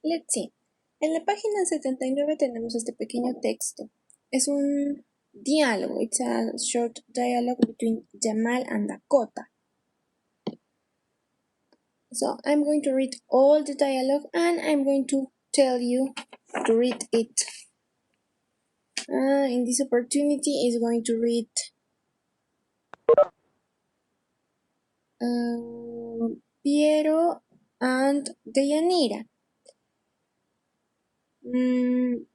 Let's see. En la página 79 tenemos este pequeño texto. Es un diálogo. It's a short dialogue between Jamal and Dakota. So I'm going to read all the dialogue and I'm going to tell you to read it. In this opportunity is going to read Piero and Deyanira.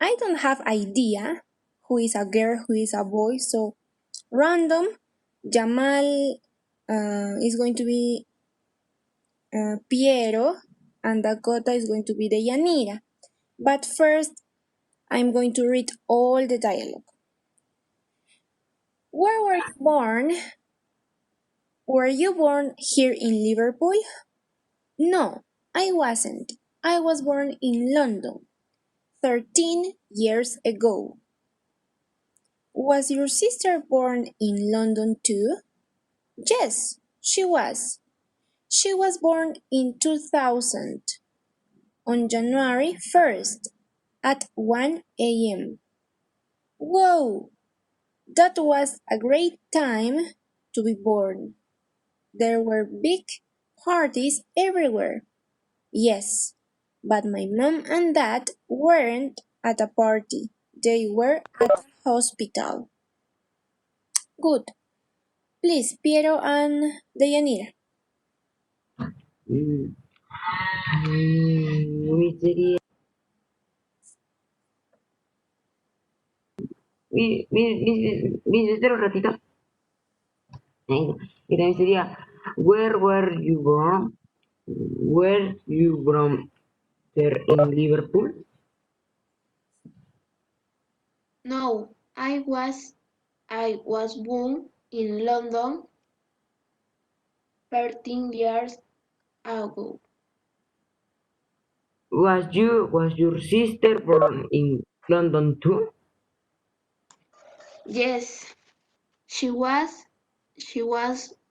I don't have idea who is a girl, who is a boy, so random. Jamal is going to be Piero and Dakota is going to be Deyanira. But first, I'm going to read all the dialogue. Where were you born? Were you born here in Liverpool? No, I wasn't. I was born in London 13 years ago. Was your sister born in London too? Yes, she was. She was born in 2000 on January 1st at 1 a.m. Whoa! That was a great time to be born. There were big parties everywhere. Yes, but my mom and dad weren't at a party. They were at a hospital. Good. Please, Piero and Deyanira. Sería. Espera un ratito. Y también sería, where were you born? Were you born there in Liverpool? No, I was born in London 13 years ago. Was your sister born in London too? Yes, she was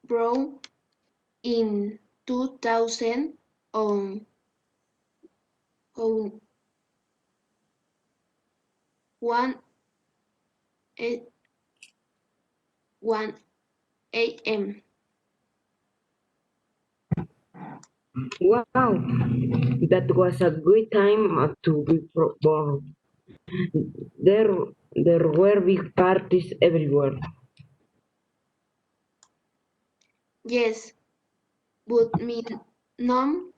born in 2000 on 1 a.m. Wow, that was a great time to be born. There were big parties everywhere. Yes, but me mom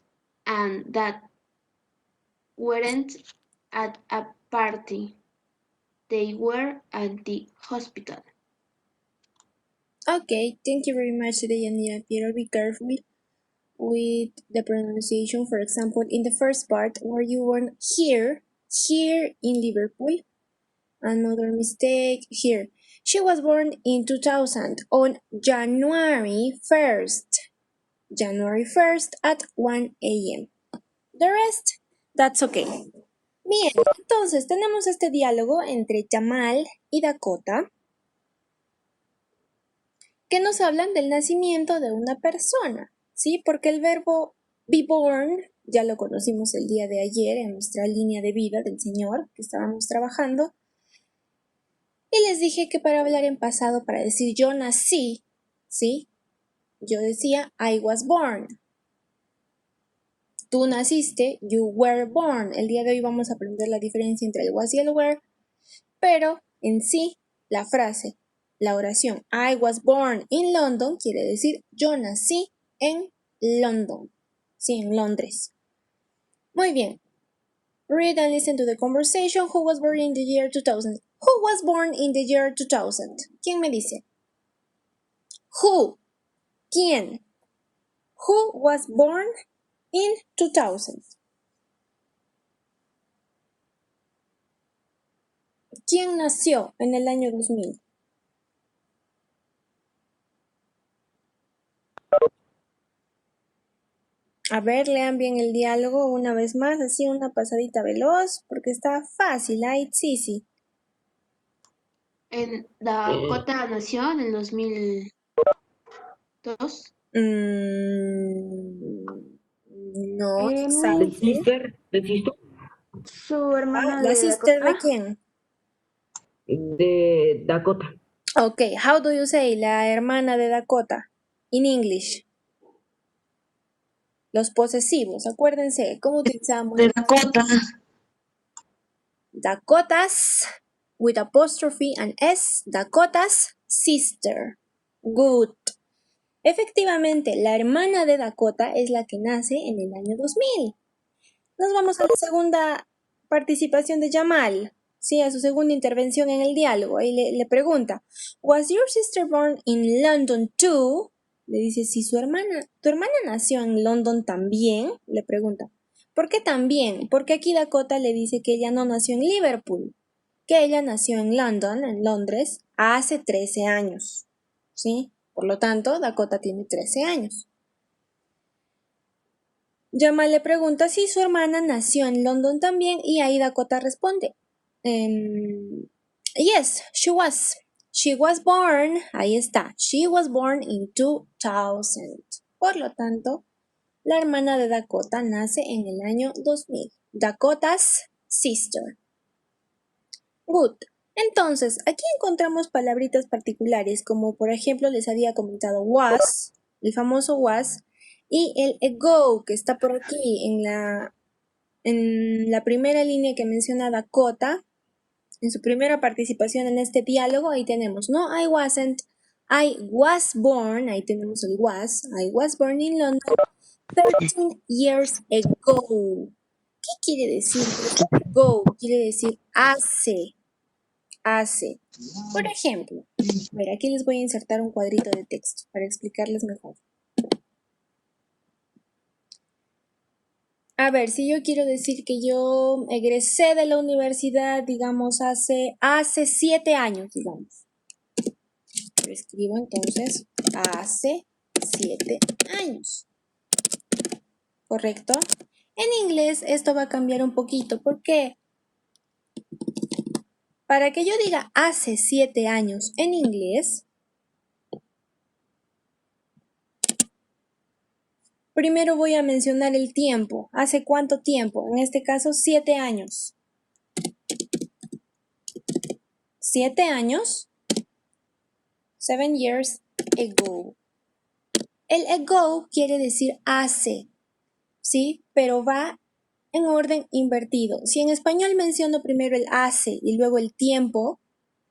and dad weren't at a party. They were at the hospital. Okay, thank you very much, Deyanira. Piero, be careful with the pronunciation. For example, in the first part, were you born here in Liverpool? Another mistake here. She was born in 2000 on January 1st. January 1st at 1 a.m. The rest, that's okay. Bien, entonces tenemos este diálogo entre Jamal y Dakota que nos hablan del nacimiento de una persona, ¿sí? Porque el verbo be born ya lo conocimos el día de ayer en nuestra línea de vida del Señor que estábamos trabajando. Y les dije que para hablar en pasado, para decir yo nací, ¿sí? Yo decía I was born. Tú naciste, you were born. El día de hoy vamos a aprender la diferencia entre el was y el were, pero en sí, la frase, la oración I was born in London quiere decir yo nací en London, sí, en Londres. Muy bien. Read and listen to the conversation. Who was born in the year 2000? Who was born in the year 2000? ¿Quién me dice? Who? ¿Quién? Who was born in 2000? ¿Quién nació en el año 2000? A ver, lean bien el diálogo una vez más, así una pasadita veloz, porque está fácil, it's easy. En Dakota nació en el 2002. No, exactly. ¿El sister? Su hermana ¿La de sister de Dakota. quién? De Dakota. Okay, how do you say la hermana de Dakota in English? Los posesivos, acuérdense, ¿cómo utilizamos? De Dakota. Dakota's with apostrophe and S, Dakota's sister. Good. Efectivamente, la hermana de Dakota es la que nace en el año 2000. Nos vamos a la segunda participación de Jamal, sí, a su segunda intervención en el diálogo. Ahí le pregunta, ¿Was your sister born in London too? Le dice, si tu hermana nació en London también, le pregunta. ¿Por qué también? Porque aquí Dakota le dice que ella no nació en Liverpool, que ella nació en London, en Londres, hace 13 años, ¿sí? Por lo tanto, Dakota tiene 13 años. Jamal le pregunta si su hermana nació en London también y ahí Dakota responde, yes, she was. She was born, ahí está, she was born in 2000. Por lo tanto, la hermana de Dakota nace en el año 2000. Dakota's sister. Good. Entonces, aquí encontramos palabritas particulares como por ejemplo les había comentado was, el famoso was, y el ago que está por aquí en la primera línea que menciona Dakota, en su primera participación en este diálogo, ahí tenemos, no, I wasn't, I was born, ahí tenemos el was, I was born in London 13 years ago. ¿Qué quiere decir? Ago quiere decir hace. Por ejemplo, a ver, aquí les voy a insertar un cuadrito de texto para explicarles mejor. A ver, si yo quiero decir que yo egresé de la universidad, digamos, hace 7 años, digamos. Lo escribo entonces, hace 7 años. ¿Correcto? En inglés esto va a cambiar un poquito. ¿Por qué? Para que yo diga hace 7 años en inglés, primero voy a mencionar el tiempo. ¿Hace cuánto tiempo? En este caso, 7 años. 7 años. 7 years ago. El ago quiere decir hace, ¿sí? Pero va en orden invertido. Si en español menciono primero el hace y luego el tiempo,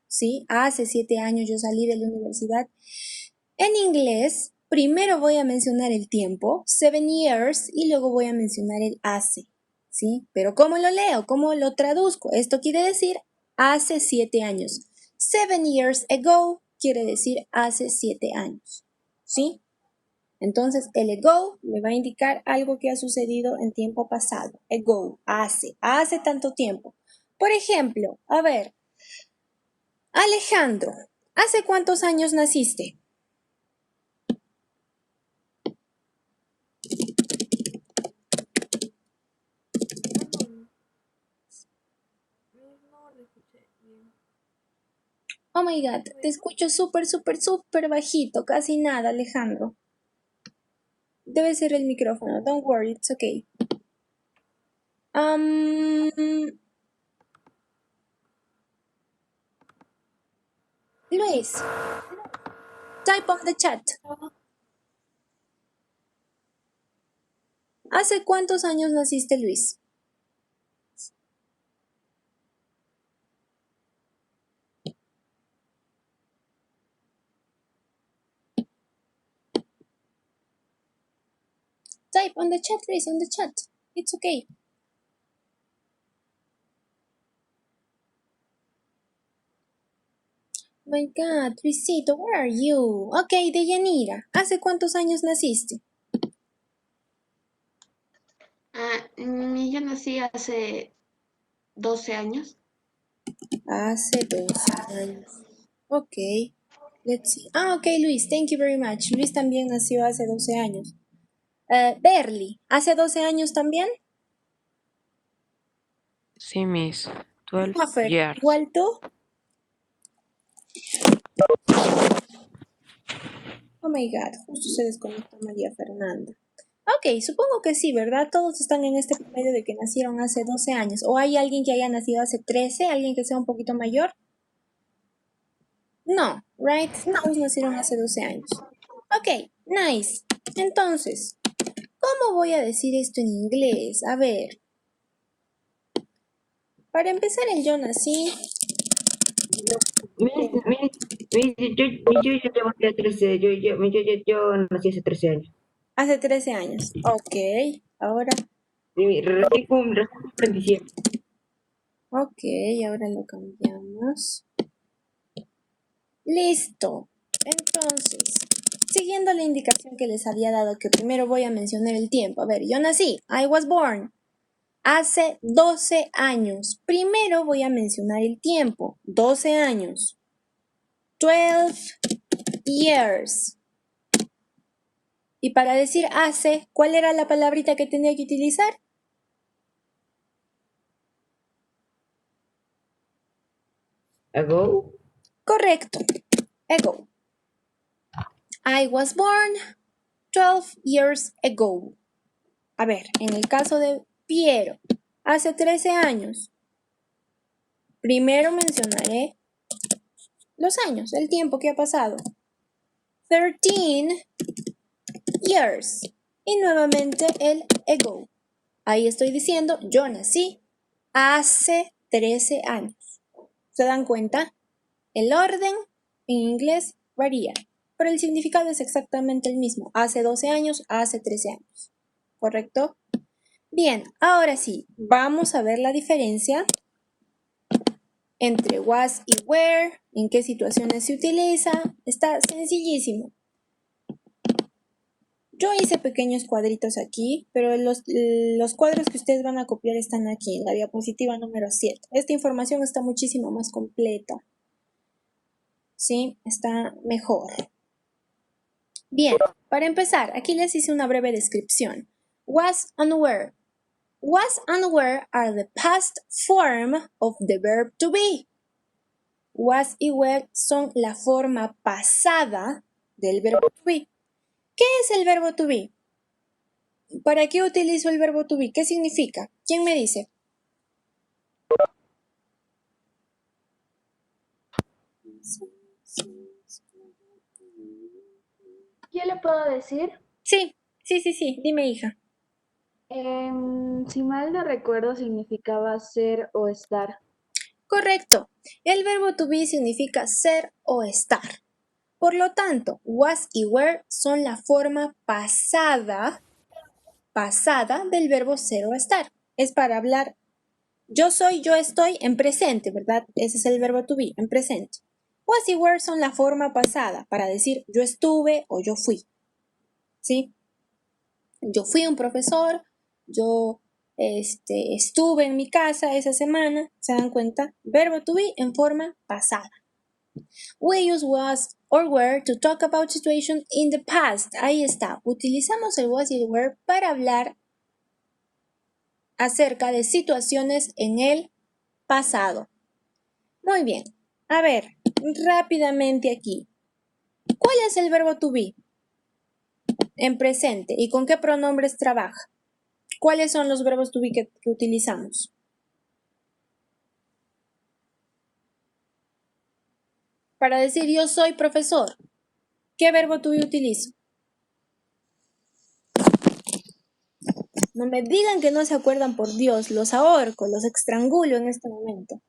¿sí? Hace 7 años yo salí de la universidad. En inglés, primero voy a mencionar el tiempo, 7 years, y luego voy a mencionar el hace, ¿sí? Pero ¿cómo lo leo? ¿Cómo lo traduzco? Esto quiere decir hace 7 años. 7 years ago quiere decir hace 7 años, ¿sí? Entonces, el ago me va a indicar algo que ha sucedido en tiempo pasado. Ago, hace tanto tiempo. Por ejemplo, a ver, Alejandro, ¿hace cuántos años naciste? Oh my God, te escucho súper bajito, casi nada, Alejandro. Debe ser el micrófono, don't worry, it's okay. Luis, type on the chat. ¿Hace cuántos años naciste, Luis? Type on the chat, Luis, on the chat. It's okay. My God, Luisito, where are you? Ok, Deyanira, ¿hace cuántos años naciste? Yo nací hace 12 años. Hace 12 años. Ok, let's see. Ok, Luis, thank you very much. Luis también nació hace 12 años. Berly, ¿hace 12 años también? Sí, Miss. 12 Maffer, years. ¿igual tú? Oh my God, justo se desconectó María Fernanda. Ok, supongo que sí, ¿verdad? Todos están en este promedio de que nacieron hace 12 años. ¿O hay alguien que haya nacido hace 13? ¿Alguien que sea un poquito mayor? No, right? Todos nacieron hace 12 años. Ok, nice. Entonces, ¿cómo voy a decir esto en inglés? A ver. Para empezar, el yo nací. Yo ya llevo ya 13, yo nací hace 13 años. Hace 13 años. Ok, ahora. Recién cumplí en diciembre. Ok, ahora lo cambiamos. Listo. Entonces, siguiendo la indicación que les había dado, que primero voy a mencionar el tiempo. A ver, yo nací, I was born, hace 12 años. Primero voy a mencionar el tiempo, 12 años. 12 years. Y para decir hace, ¿cuál era la palabrita que tenía que utilizar? Ago. Correcto, ago. I was born 12 years ago. A ver, en el caso de Piero, hace 13 años. Primero mencionaré los años, el tiempo que ha pasado. 13 years. Y nuevamente el ago. Ahí estoy diciendo, yo nací hace 13 años. ¿Se dan cuenta? El orden en inglés varía, pero el significado es exactamente el mismo. Hace 12 años, hace 13 años. ¿Correcto? Bien, ahora sí, vamos a ver la diferencia entre was y were, en qué situaciones se utiliza. Está sencillísimo. Yo hice pequeños cuadritos aquí, pero los cuadros que ustedes van a copiar están aquí, en la diapositiva número 7. Esta información está muchísimo más completa. ¿Sí? Está mejor. Bien, para empezar, aquí les hice una breve descripción. Was and were. Was and were are the past form of the verb to be. Was y were son la forma pasada del verbo to be. ¿Qué es el verbo to be? ¿Para qué utilizo el verbo to be? ¿Qué significa? ¿Quién me dice? Yo le puedo decir, Sí, dime hija. si mal no recuerdo, significaba ser o estar. Correcto. El verbo to be significa ser o estar. Por lo tanto, was y were son la forma pasada del verbo ser o estar. Es para hablar yo soy, yo estoy en presente, ¿verdad? Ese es el verbo to be, en presente. Was y were son la forma pasada para decir yo estuve o yo fui. ¿Sí? Yo fui un profesor, yo estuve en mi casa esa semana, ¿se dan cuenta? Verbo to be en forma pasada. We use was or were to talk about situations in the past. Ahí está. Utilizamos el was y el were para hablar acerca de situaciones en el pasado. Muy bien. A ver, rápidamente aquí. ¿Cuál es el verbo to be? En presente. ¿Y con qué pronombres trabaja? ¿Cuáles son los verbos to be que utilizamos? Para decir yo soy profesor, ¿qué verbo to be utilizo? No me digan que no se acuerdan, por Dios, los ahorco, los estrangulo en este momento.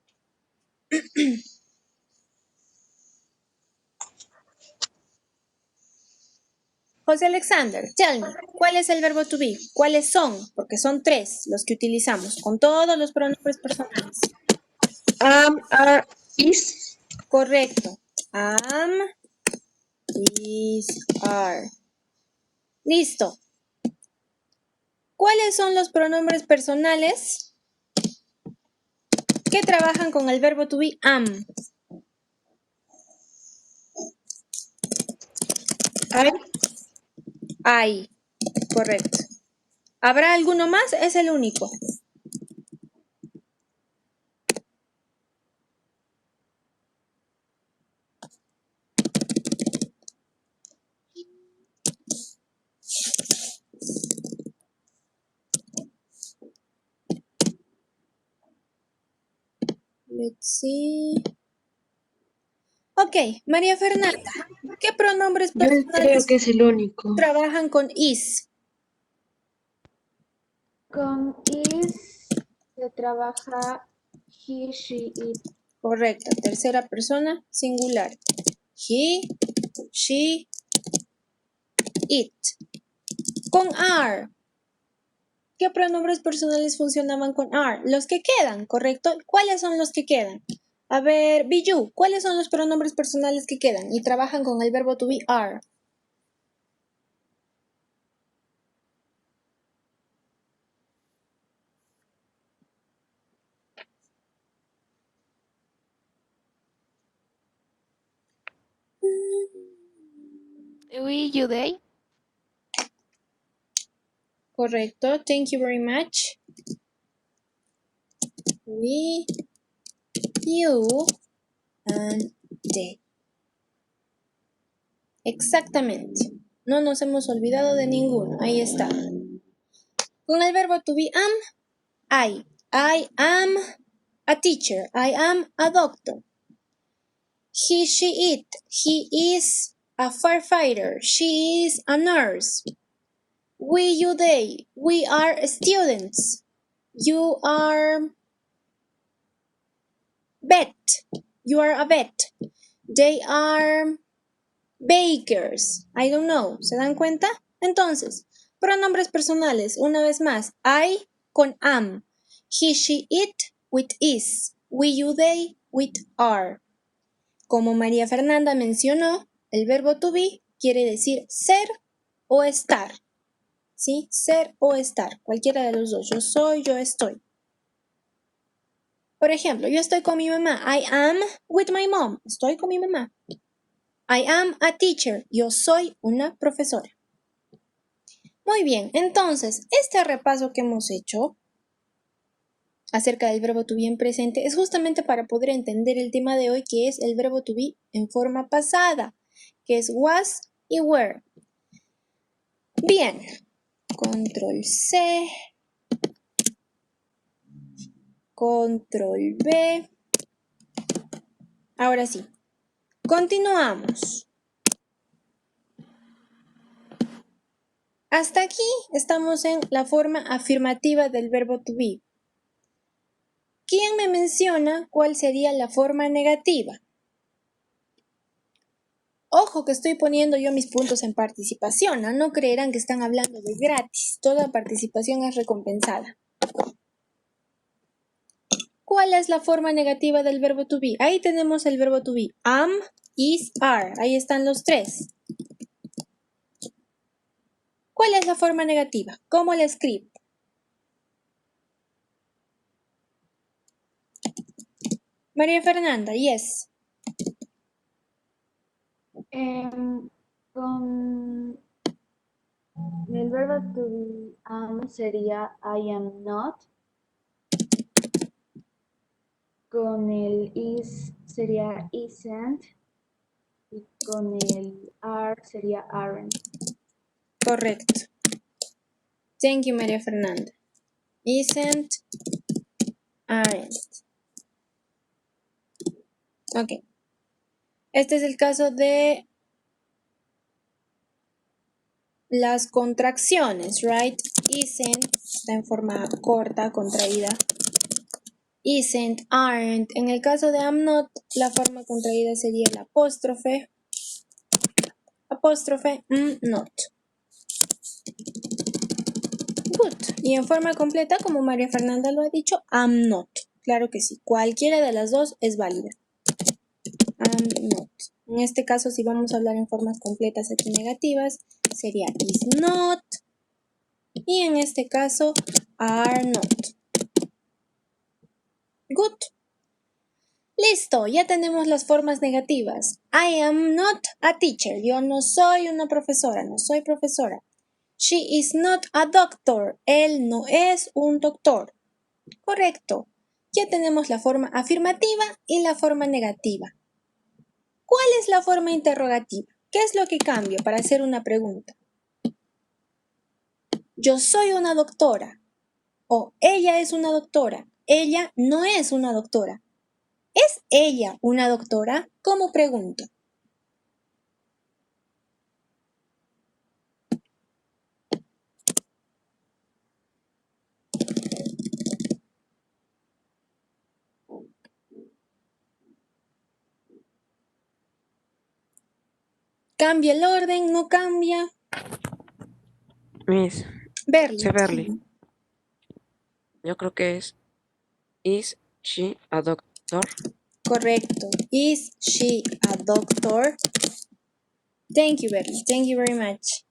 José Alexander, tell me, ¿cuál es el verbo to be? ¿Cuáles son? Porque son 3 los que utilizamos, con todos los pronombres personales. Are, is. Correcto. Am, is, are. Listo. ¿Cuáles son los pronombres personales que trabajan con el verbo to be am? I. Correcto. ¿Habrá alguno más? Es el único. Let's see. Ok, María Fernanda, ¿qué pronombres Yo creo personales que es el único. trabajan con is? Con is se trabaja he, she, it. Correcto, tercera persona, singular. He, she, it. Con are, ¿qué pronombres personales funcionaban con are? Los que quedan, ¿correcto? ¿Cuáles son los que quedan? A ver, Biju, ¿cuáles son los pronombres personales que quedan y trabajan con el verbo to be are? We, you, they. Correcto, thank you very much. We, you, and they. Exactamente. No nos hemos olvidado de ninguno. Ahí está. Con el verbo to be am, I am a teacher. I am a doctor. He, she, it. He is a firefighter. She is a nurse. We, you, they. We are students. You are vet. You are a vet. They are bakers. I don't know. ¿Se dan cuenta? Entonces, pronombres personales. Una vez más. I con am. He, she, it with is. We, you, they with are. Como María Fernanda mencionó, el verbo to be quiere decir ser o estar. ¿Sí? Ser o estar. Cualquiera de los dos. Yo soy, yo estoy. Por ejemplo, yo estoy con mi mamá. I am with my mom. Estoy con mi mamá. I am a teacher. Yo soy una profesora. Muy bien, entonces, este repaso que hemos hecho acerca del verbo to be en presente es justamente para poder entender el tema de hoy, que es el verbo to be en forma pasada, que es was y were. Bien, control C, control V. Ahora sí, continuamos. Hasta aquí estamos en la forma afirmativa del verbo to be. ¿Quién me menciona cuál sería la forma negativa? Ojo que estoy poniendo yo mis puntos en participación, ¿no? No creerán que están hablando de gratis. Toda participación es recompensada. ¿Cuál es la forma negativa del verbo to be? Ahí tenemos el verbo to be. Am, is, are. Ahí están los tres. ¿Cuál es la forma negativa? ¿Cómo la escribo? María Fernanda, yes. Con el verbo to be am sería I am not. Con el is sería isn't. Y con el are sería aren't. Correcto. Thank you, María Fernanda. Isn't, aren't. Ok. Este es el caso de las contracciones, right? Isn't está en forma corta, contraída. Isn't, aren't. En el caso de am not, la forma contraída sería el apóstrofe. Apóstrofe, not. Good. Y en forma completa, como María Fernanda lo ha dicho, am not. Claro que sí. Cualquiera de las dos es válida. Am not. En este caso, si vamos a hablar en formas completas aquí negativas, sería is not. Y en este caso, are not. Good. Listo, ya tenemos las formas negativas. I am not a teacher. Yo no soy una profesora, no soy profesora. She is not a doctor. Él no es un doctor. Correcto. Ya tenemos la forma afirmativa y la forma negativa. ¿Cuál es la forma interrogativa? ¿Qué es lo que cambia para hacer una pregunta? Yo soy una doctora. O ella es una doctora. Ella no es una doctora. ¿Es ella una doctora? ¿Cómo pregunto? ¿Cambia el orden? ¿No cambia? Miss, Berly. Severly. Yo creo que es Is she a doctor? Correcto. Is she a doctor? Thank you, Berly. Thank you very much.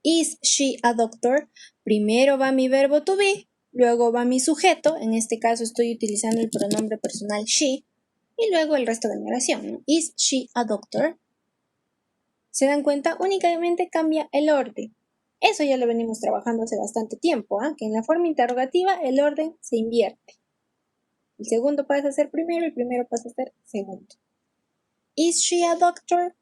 Is she a doctor? Primero va mi verbo to be, luego va mi sujeto, en este caso estoy utilizando el pronombre personal she, y luego el resto de mi oración, ¿no? Is she a doctor? ¿Se dan cuenta? Únicamente cambia el orden. Eso ya lo venimos trabajando hace bastante tiempo, que en la forma interrogativa el orden se invierte. El segundo pasa a ser primero, el primero pasa a ser segundo. Is she a doctor?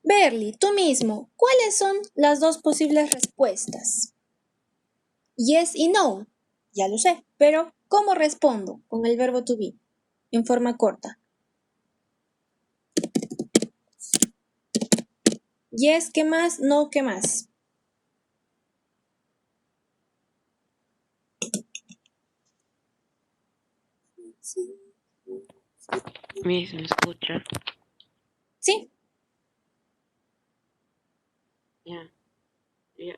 Berly, tú mismo, ¿cuáles son las dos posibles respuestas? Yes y no. Ya lo sé, pero ¿cómo respondo con el verbo to be? En forma corta. Yes, ¿qué más? No, ¿qué más? Miss, ¿me escucha? Sí, Yeah.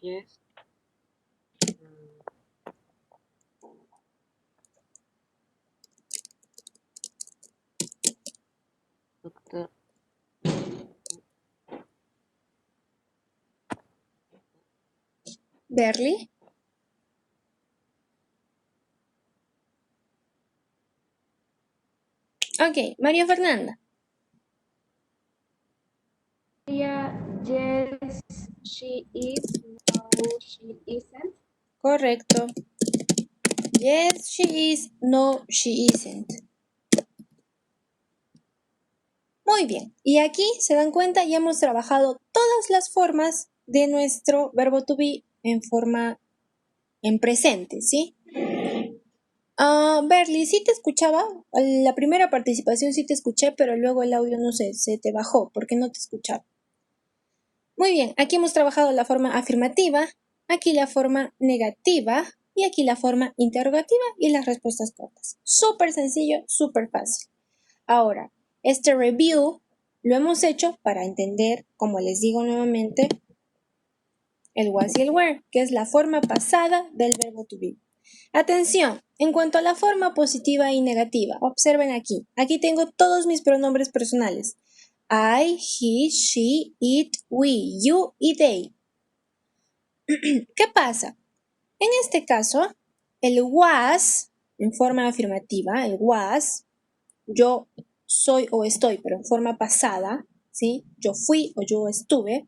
Yes. Doctor. Berly. Ok, María Fernanda. Yes, she is. No, she isn't. Correcto. Yes, she is. No, she isn't. Muy bien. Y aquí, ¿se dan cuenta? Ya hemos trabajado todas las formas de nuestro verbo to be en presente, ¿sí? Berly, sí te escuchaba. La primera participación sí te escuché, pero luego el audio no sé, se te bajó porque no te escuchaba. Muy bien, aquí hemos trabajado la forma afirmativa, aquí la forma negativa y aquí la forma interrogativa y las respuestas cortas. Súper sencillo, súper fácil. Ahora, este review lo hemos hecho para entender, como les digo nuevamente, el was y el were, que es la forma pasada del verbo to be. Atención, en cuanto a la forma positiva y negativa, observen aquí. Aquí tengo todos mis pronombres personales. I, he, she, it, we, you y they. ¿Qué pasa? En este caso, el was, en forma afirmativa, el was, yo soy o estoy, pero en forma pasada, ¿sí? Yo fui o yo estuve,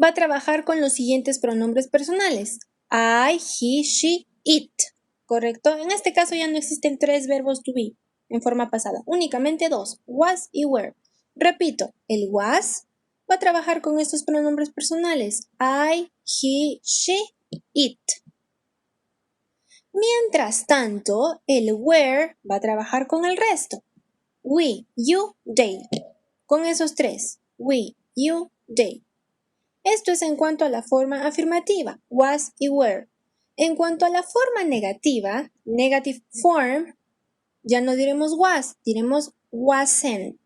va a trabajar con los siguientes pronombres personales. I, he, she, it. ¿Correcto? En este caso ya no existen 3 verbos to be en forma pasada, únicamente 2, was y were. Repito, el was va a trabajar con estos pronombres personales. I, he, she, it. Mientras tanto, el were va a trabajar con el resto. We, you, they. Con esos 3. We, you, they. Esto es en cuanto a la forma afirmativa, was y were. En cuanto a la forma negativa, negative form, ya no diremos was, diremos wasn't.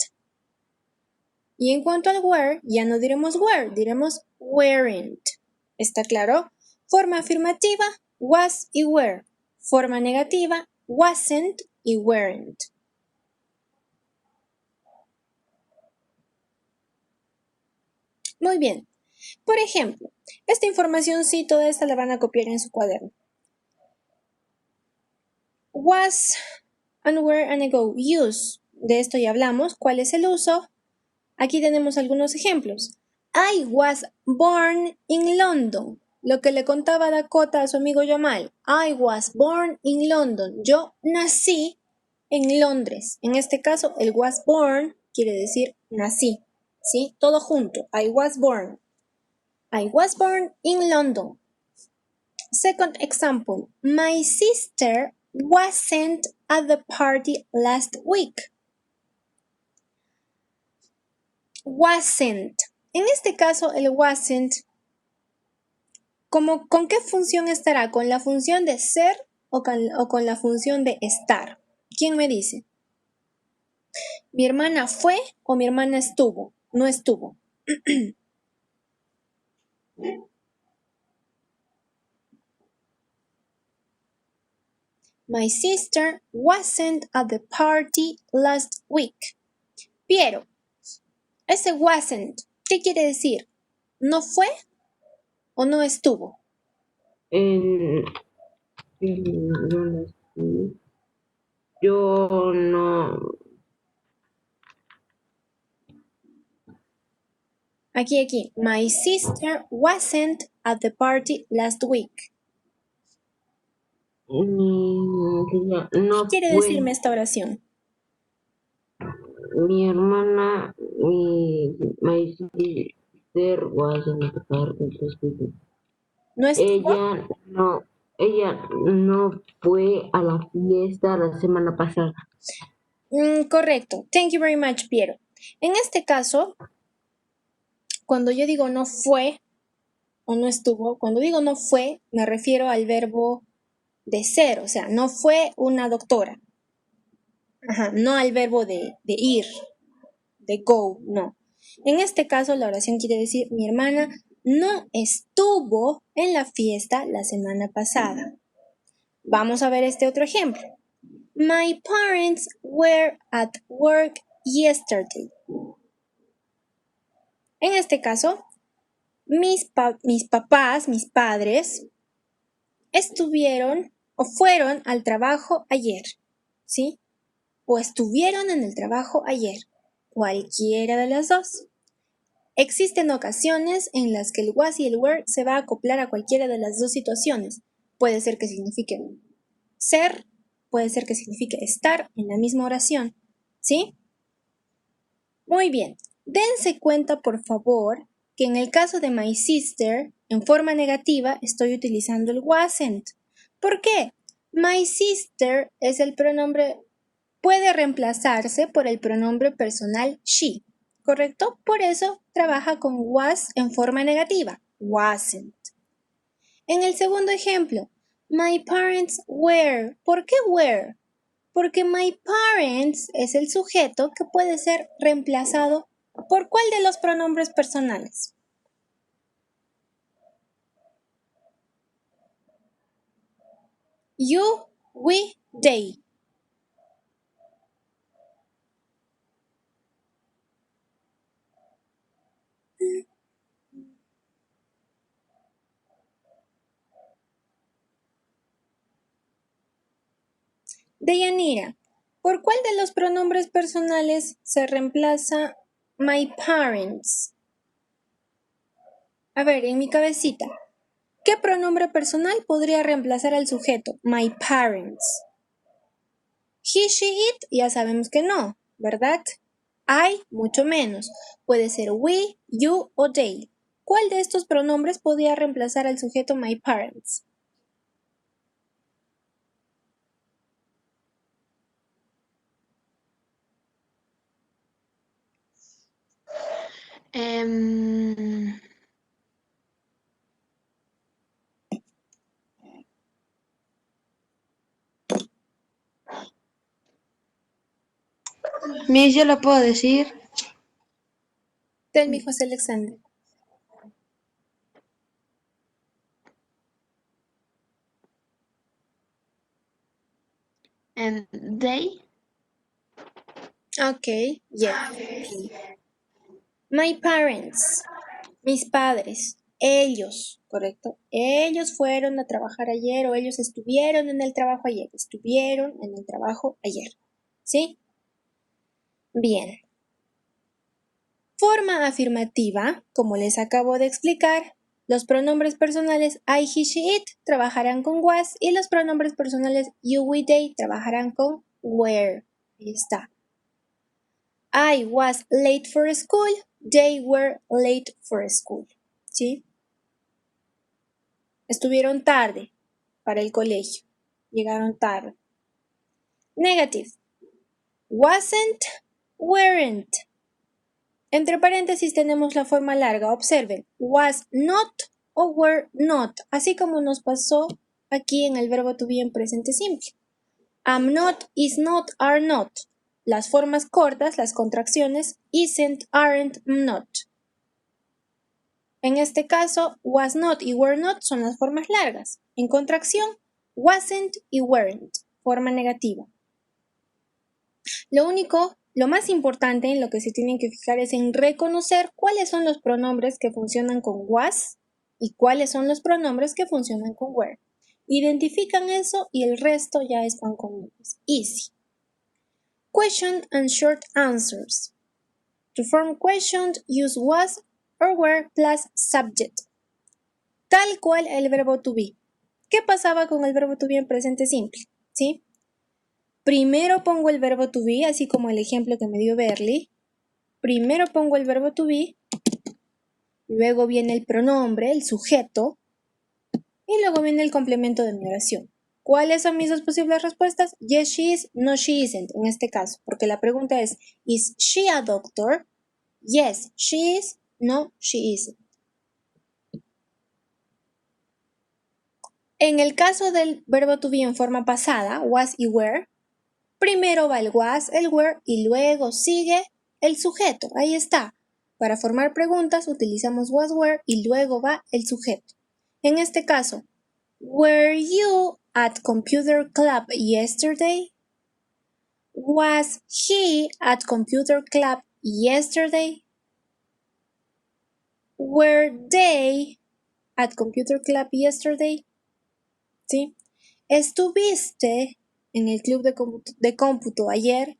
Y en cuanto al were, ya no diremos were, diremos weren't. ¿Está claro? Forma afirmativa, was y were. Forma negativa, wasn't y weren't. Muy bien. Por ejemplo, esta información sí, toda esta la van a copiar en su cuaderno. Was and were and ago. Use. De esto ya hablamos. ¿Cuál es el uso? Aquí tenemos algunos ejemplos. I was born in London. Lo que le contaba Dakota a su amigo Jamal. I was born in London. Yo nací en Londres. En este caso, el was born quiere decir nací. ¿Sí? Todo junto. I was born. I was born in London. Second example, my sister wasn't at the party last week. Wasn't. En este caso, el wasn't, ¿con qué función estará? ¿Con la función de ser o con la función de estar? ¿Quién me dice? ¿Mi hermana fue o mi hermana estuvo? No estuvo. My sister wasn't at the party last week. Piero, ese wasn't, ¿qué quiere decir? ¿No fue o no estuvo? Yo no. Aquí. My sister wasn't at the party last week. No ¿Qué quiere fue. decirme esta oración? Mi hermana, my sister wasn't at the party last week. ¿No estuvo? Ella no fue a la fiesta la semana pasada. Correcto. Thank you very much, Piero. En este caso, cuando yo digo no fue o no estuvo, cuando digo no fue, me refiero al verbo de ser, o sea, no fue una doctora. Ajá, no al verbo de ir, de go, no. En este caso, la oración quiere decir, mi hermana no estuvo en la fiesta la semana pasada. Vamos a ver este otro ejemplo. My parents were at work yesterday. En este caso, mis papás, mis padres, estuvieron o fueron al trabajo ayer, ¿sí? O estuvieron en el trabajo ayer. Cualquiera de las dos. Existen ocasiones en las que el was y el were se va a acoplar a cualquiera de las dos situaciones. Puede ser que signifique ser, puede ser que signifique estar en la misma oración, ¿sí? Muy bien. Dense cuenta, por favor, que en el caso de my sister, en forma negativa, estoy utilizando el wasn't. ¿Por qué? My sister es el pronombre, puede reemplazarse por el pronombre personal she, ¿correcto? Por eso trabaja con was en forma negativa, wasn't. En el segundo ejemplo, my parents were. ¿Por qué were? Porque my parents es el sujeto que puede ser reemplazado por ¿cuál de los pronombres personales? You, we, they. Deyanira, ¿por cuál de los pronombres personales se reemplaza my parents? A ver, en mi cabecita, ¿qué pronombre personal podría reemplazar al sujeto? My parents. He, she, it, ya sabemos que no, ¿verdad? I, mucho menos. Puede ser we, you o they. ¿Cuál de estos pronombres podría reemplazar al sujeto my parents? Miss, yo lo puedo decir. Tell me, José Alexander. And they. Ok, yeah. My parents, mis padres, ellos, ¿correcto? Ellos fueron a trabajar ayer o ellos estuvieron en el trabajo ayer. Estuvieron en el trabajo ayer. ¿Sí? Bien. Forma afirmativa, como les acabo de explicar, los pronombres personales I, he, she, it trabajarán con was y los pronombres personales you, we, they trabajarán con were. Ahí está. I was late for school, they were late for school. ¿Sí? Estuvieron tarde para el colegio. Llegaron tarde. Negative. Wasn't, weren't. Entre paréntesis tenemos la forma larga. Observen. Was not o were not. Así como nos pasó aquí en el verbo to be en presente simple. Am not, is not, are not. Las formas cortas, las contracciones, isn't, aren't, not. En este caso, was not y were not son las formas largas. En contracción, wasn't y weren't, forma negativa. Lo más importante en lo que se tienen que fijar es en reconocer cuáles son los pronombres que funcionan con was y cuáles son los pronombres que funcionan con were. Identifican eso y el resto ya es pan con nubes. Easy. Question and short answers. To form questions, use was or were plus subject. Tal cual el verbo to be. ¿Qué pasaba con el verbo to be en presente simple? ¿Sí? Primero pongo el verbo to be, así como el ejemplo que me dio Berly. Primero pongo el verbo to be, luego viene el pronombre, el sujeto, y luego viene el complemento de mi oración. ¿Cuáles son mis dos posibles respuestas? Yes, she is, no, she isn't, en este caso, porque la pregunta es, ¿is she a doctor? Yes, she is, no, she isn't. En el caso del verbo to be en forma pasada, was y were, primero va el was, el were y luego sigue el sujeto. Ahí está. Para formar preguntas utilizamos was, were y luego va el sujeto. En este caso, were you at computer club yesterday? Was he at computer club yesterday? Were they at computer club yesterday? ¿Sí? ¿Estuviste en el club de cómputo ayer?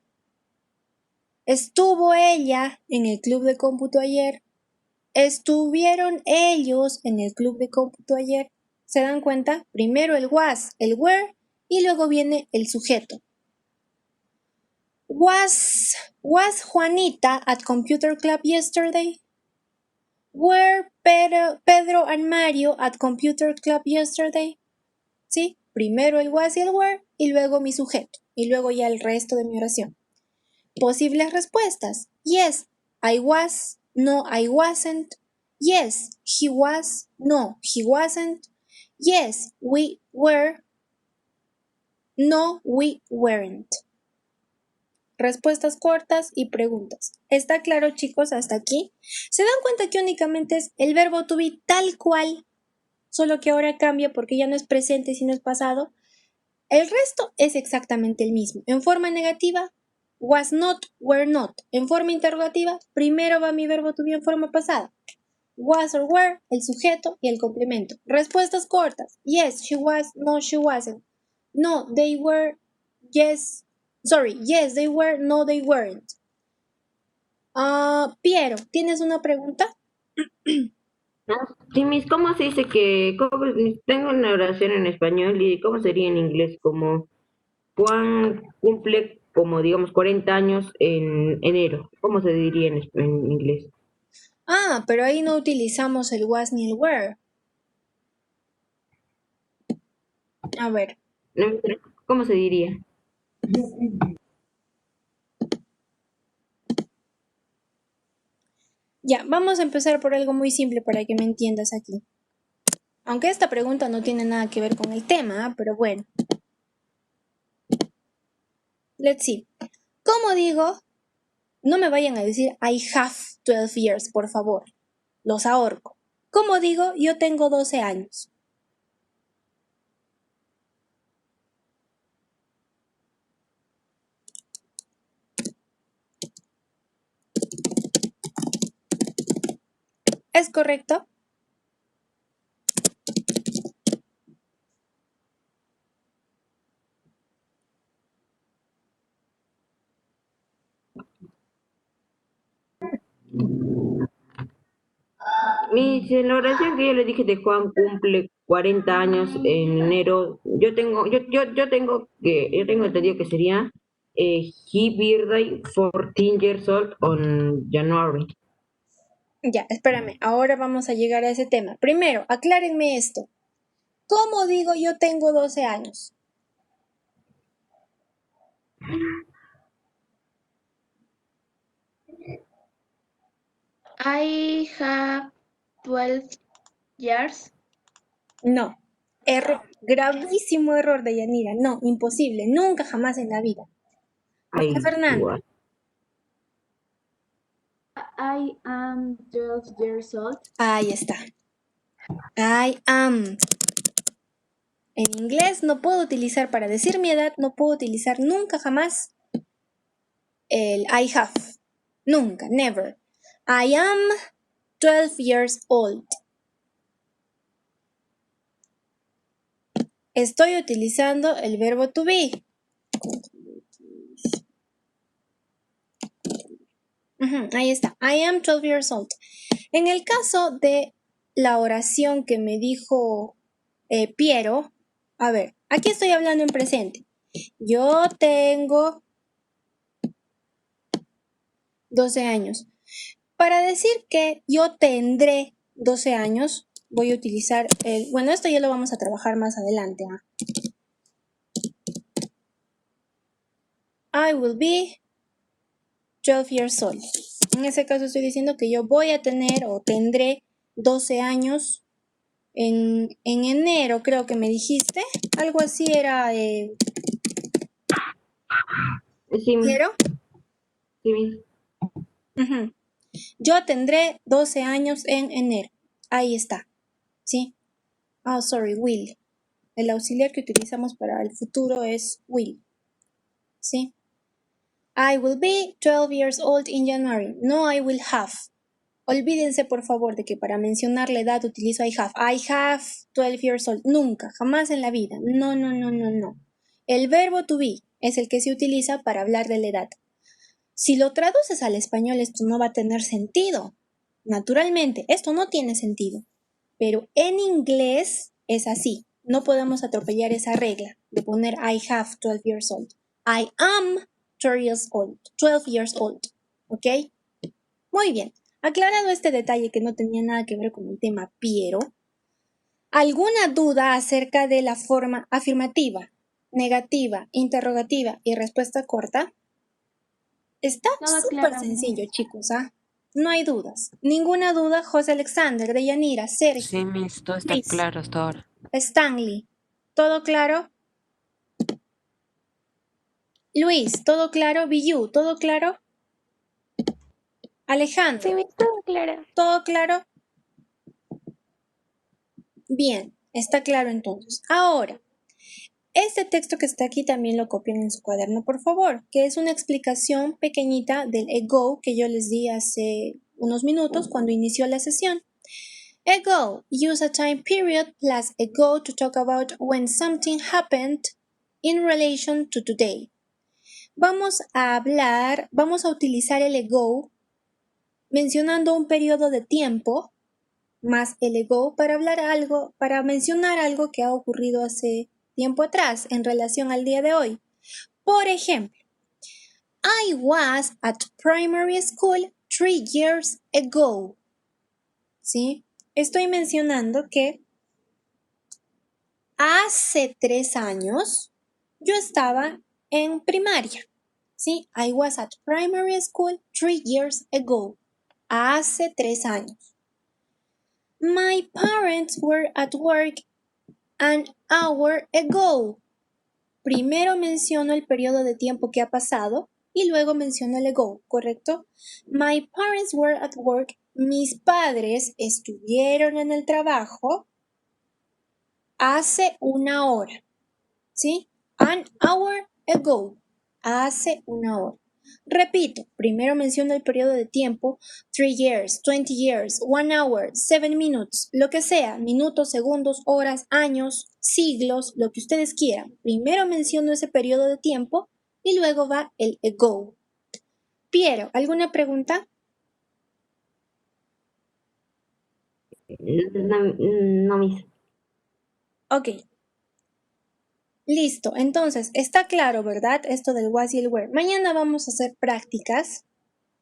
¿Estuvo ella en el club de cómputo ayer? ¿Estuvieron ellos en el club de cómputo ayer? ¿Se dan cuenta? Primero el was, el were y luego viene el sujeto. Was Juanita at computer club yesterday? Were Pedro and Mario at computer club yesterday? ¿Sí? Primero el was y el were y luego mi sujeto y luego ya el resto de mi oración. Posibles respuestas. Yes, I was. No, I wasn't. Yes, he was. No, he wasn't. Yes, we were. No, we weren't. Respuestas cortas y preguntas. ¿Está claro, chicos, hasta aquí? ¿Se dan cuenta que únicamente es el verbo to be tal cual? Solo que ahora cambia porque ya no es presente sino es pasado. El resto es exactamente el mismo. En forma negativa, was not, were not. En forma interrogativa, primero va mi verbo to be en forma pasada. Was or were, el sujeto y el complemento. Respuestas cortas. Yes, she was. No, she wasn't. No, they were. Yes. Sorry, yes, they were. No, they weren't. Piero, ¿tienes una pregunta? Sí, Miss, ¿cómo se dice que tengo una oración en español y cómo sería en inglés? Como Juan cumple como digamos 40 años en enero. ¿Cómo se diría en inglés? Pero ahí no utilizamos el was ni el were. A ver. No, ¿cómo se diría? Ya, vamos a empezar por algo muy simple para que me entiendas aquí. Aunque esta pregunta no tiene nada que ver con el tema, pero bueno. Let's see. ¿Cómo digo? No me vayan a decir I have 12 years, por favor. Los ahorco. ¿Cómo digo? Yo tengo 12 años. ¿Es correcto? En la oración que yo le dije de Juan cumple 40 años en enero, yo tengo entendido que sería he birthday 14 years old on January. Ya, espérame. Ahora vamos a llegar a ese tema. Primero, aclárenme esto. ¿Cómo digo yo tengo 12 años? I have 12 years. No. Error, gravísimo error de Yanira. No, imposible. Nunca jamás en la vida. José Ay, Fernando. igual. I am 12 years old. Ahí está. I am. En inglés no puedo utilizar para decir mi edad, no puedo utilizar nunca jamás el I have. Nunca, never. I am 12 years old. Estoy utilizando el verbo to be. Ahí está. I am 12 years old. En el caso de la oración que me dijo Piero, a ver, aquí estoy hablando en presente. Yo tengo 12 años. Para decir que yo tendré 12 años, voy a utilizar el... Bueno, esto ya lo vamos a trabajar más adelante. I will be 12 years old. En ese caso estoy diciendo que yo voy a tener o tendré 12 años en enero, creo que me dijiste. Algo así era... Sí, ¿Piero? sí. Ujú. Yo tendré 12 años en enero. Ahí está. ¿Sí? Oh, sorry, will. El auxiliar que utilizamos para el futuro es will. ¿Sí? I will be 12 years old in January. No, I will have. Olvídense, por favor, de que para mencionar la edad utilizo I have. I have 12 years old. Nunca, jamás en la vida. No, no, no, no, no. El verbo to be es el que se utiliza para hablar de la edad. Si lo traduces al español, esto no va a tener sentido. Naturalmente, esto no tiene sentido. Pero en inglés es así. No podemos atropellar esa regla de poner I have 12 years old. I am 12 years old. 12 years old. ¿Ok? Muy bien. Aclarado este detalle que no tenía nada que ver con el tema Piero, ¿alguna duda acerca de la forma afirmativa, negativa, interrogativa y respuesta corta? Está Nada súper claro. sencillo, chicos, ¿ah? No hay dudas. Ninguna duda, José Alexander, Deyanira, Sergio, Sí, Miss, todo está Luis, claro hasta ahora. Stanley. ¿Todo claro? Luis, ¿todo claro? Biyu, ¿todo claro? Alejandro, Sí, Miss, todo claro. ¿todo claro? Bien, está claro entonces. Ahora, este texto que está aquí también lo copian en su cuaderno, por favor, que es una explicación pequeñita del ago que yo les di hace unos minutos cuando inició la sesión. Ago, use a time period plus ago to talk about when something happened in relation to today. Vamos a utilizar el ago mencionando un periodo de tiempo más el ago para mencionar algo que ha ocurrido hace tiempo atrás en relación al día de hoy. Por ejemplo, I was at primary school 3 years ago. ¿Sí? Estoy mencionando que hace 3 años yo estaba en primaria. ¿Sí? I was at primary school 3 years ago. Hace 3 años. My parents were at work an hour ago. Primero menciono el periodo de tiempo que ha pasado y luego menciono el ago, ¿correcto? My parents were at work. Mis padres estuvieron en el trabajo hace una hora. ¿Sí? An hour ago. Hace una hora. Repito, primero menciono el periodo de tiempo, 3 years, 20 years, 1 hour, 7 minutes, lo que sea, minutos, segundos, horas, años, siglos, lo que ustedes quieran. Primero menciono ese periodo de tiempo y luego va el ago. Piero, ¿alguna pregunta? No, Miss. Ok. Listo, entonces está claro, ¿verdad? Esto del was y el were. Mañana vamos a hacer prácticas.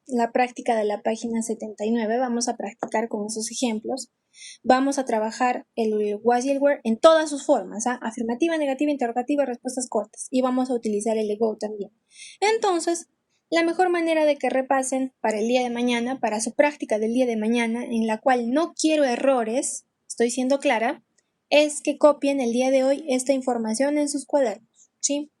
La práctica de la página 79, vamos a practicar con esos ejemplos. Vamos a trabajar el was y el were en todas sus formas, ¿ah? Afirmativa, negativa, interrogativa, respuestas cortas. Y vamos a utilizar el go también. Entonces, la mejor manera de que repasen para el día de mañana, para su práctica del día de mañana, en la cual no quiero errores, estoy siendo clara, es que copien el día de hoy esta información en sus cuadernos, ¿sí?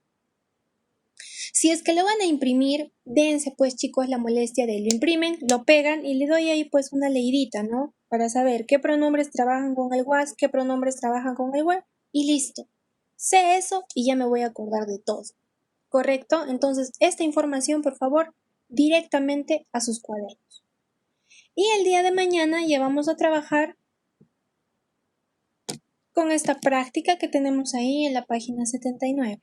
Si es que lo van a imprimir, dense pues chicos la molestia de lo imprimen, lo pegan y le doy ahí pues una leidita, ¿no? Para saber qué pronombres trabajan con el was, qué pronombres trabajan con el were y listo. Sé eso y ya me voy a acordar de todo. ¿Correcto? Entonces, esta información, por favor, directamente a sus cuadernos. Y el día de mañana ya vamos a trabajar con esta práctica que tenemos ahí en la página 79.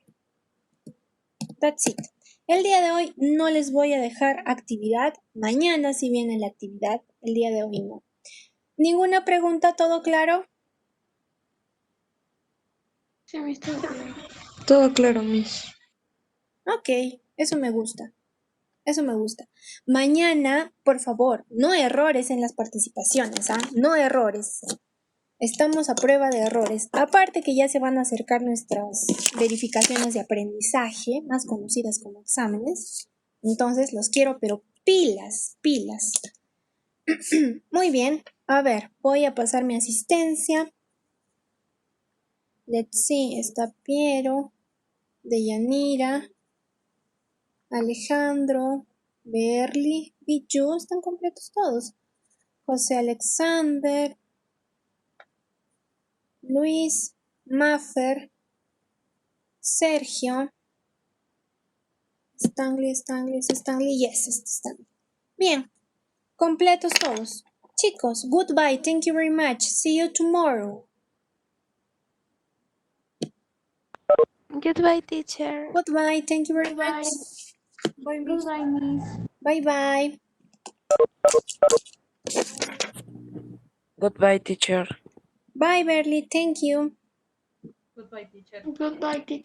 That's it. El día de hoy no les voy a dejar actividad. Mañana sí viene la actividad. El día de hoy no. ¿Ninguna pregunta? ¿Todo claro? Sí, me está claro. Todo claro, Miss. Ok, eso me gusta. Eso me gusta. Mañana, por favor, no errores en las participaciones, ¿ah? No errores. Estamos a prueba de errores. Aparte que ya se van a acercar nuestras verificaciones de aprendizaje, más conocidas como exámenes. Entonces los quiero, pero pilas, pilas. Muy bien. A ver, voy a pasar mi asistencia. Let's see, está Piero, Deyanira, Alejandro, Berly, Bichu, están completos todos. José Alexander, Luis, Maffer, Sergio, Stanley, yes, Stanley. Bien, completos todos. Chicos, goodbye, thank you very much. See you tomorrow. Goodbye, teacher. Goodbye, thank you very Bye. much. Goodbye, Miss. Bye bye. Goodbye, teacher. Bye, Berly, thank you. Goodbye, teacher.